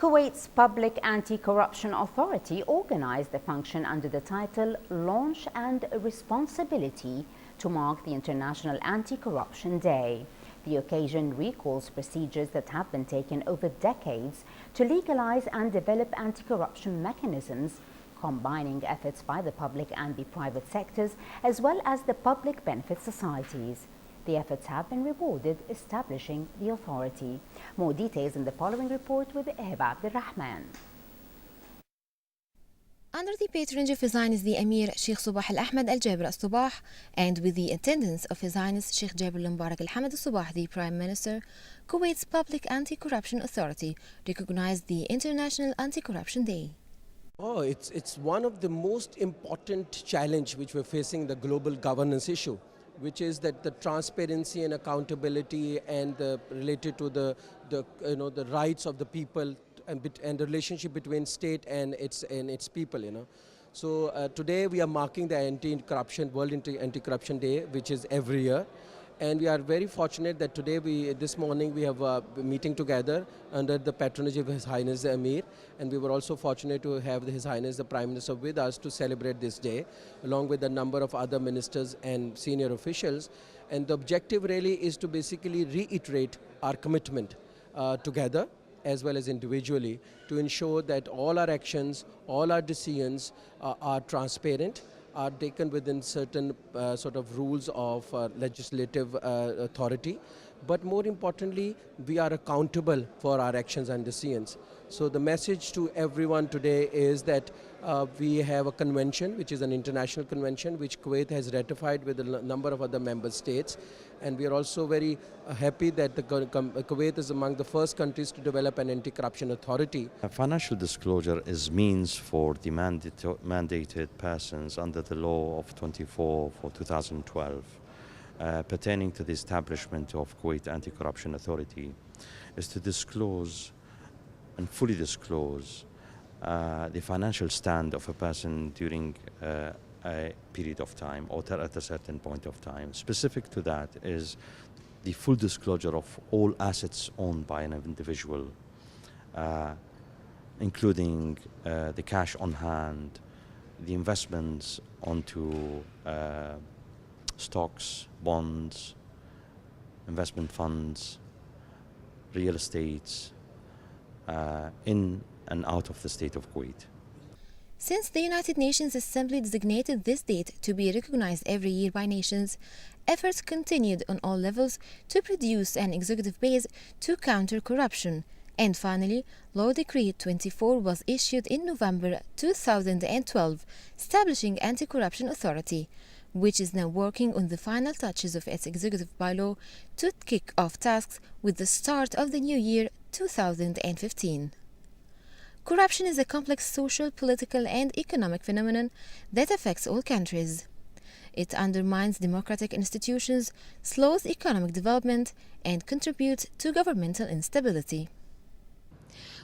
Kuwait's Public Anti-Corruption Authority organized a function under the title Launch and Responsibility to mark the International Anti-Corruption Day. The occasion recalls procedures that have been taken over decades to legalize and develop anti-corruption mechanisms, combining efforts by the public and the private sectors, as well as the public benefit societies. The efforts have been rewarded, establishing the authority. More details in the following report with Heba Abdurrahman. Under the patronage of His Highness the Emir Sheikh Subah Al Ahmed Al Jaber Al Subah, and with the attendance of His Highness Sheikh Jaber Al Mubarak Al Hamad Al Subah, the Prime Minister, Kuwait's Public Anti-Corruption Authority recognized the International Anti-Corruption Day. It's one of the most important challenge which we're facing, the global governance issue, which is that the transparency and accountability and related to the rights of the people and the relationship between state and its people. So today we are marking the World Anti-Corruption Day, which is every year. And we are very fortunate that today, this morning, we have a meeting together under the patronage of His Highness the Emir. And we were also fortunate to have His Highness the Prime Minister with us to celebrate this day, along with a number of other ministers and senior officials. And the objective really is to basically reiterate our commitment together, as well as individually, to ensure that all our actions, all our decisions are transparent, are taken within certain sort of rules of legislative authority. But more importantly, we are accountable for our actions and decisions. So the message to everyone today is that we have a convention, which is an international convention, which Kuwait has ratified with a number of other member states. And we are also very happy that Kuwait is among the first countries to develop an anti-corruption authority. Financial disclosure is means for the mandated persons under the law of 24 for 2012 pertaining to the establishment of Kuwait Anti-Corruption Authority is to disclose and fully disclose the financial stand of a person during a period of time or at a certain point of time. Specific to that is the full disclosure of all assets owned by an individual, including the cash on hand, the investments onto stocks, bonds, investment funds, real estates, in and out of the state of Kuwait. Since the United Nations Assembly designated this date to be recognized every year by nations, efforts continued on all levels to produce an executive base to counter corruption. And finally, Law Decree 24 was issued in November 2012, establishing Anti-Corruption Authority, which is now working on the final touches of its executive bylaw to kick off tasks with the start of the new year 2015. Corruption is a complex social, political, and economic phenomenon that affects all countries. It undermines democratic institutions, slows economic development, and contributes to governmental instability.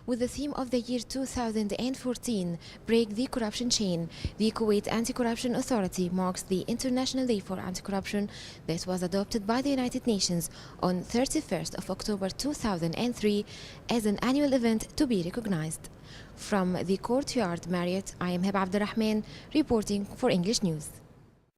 With the theme of the year 2014, Break the Corruption Chain, the Kuwait Anti-Corruption Authority marks the International Day for Anti-Corruption that was adopted by the United Nations on 31st of October 2003 as an annual event to be recognized. From the Courtyard Marriott, I am Heba Abdurrahman reporting for English News.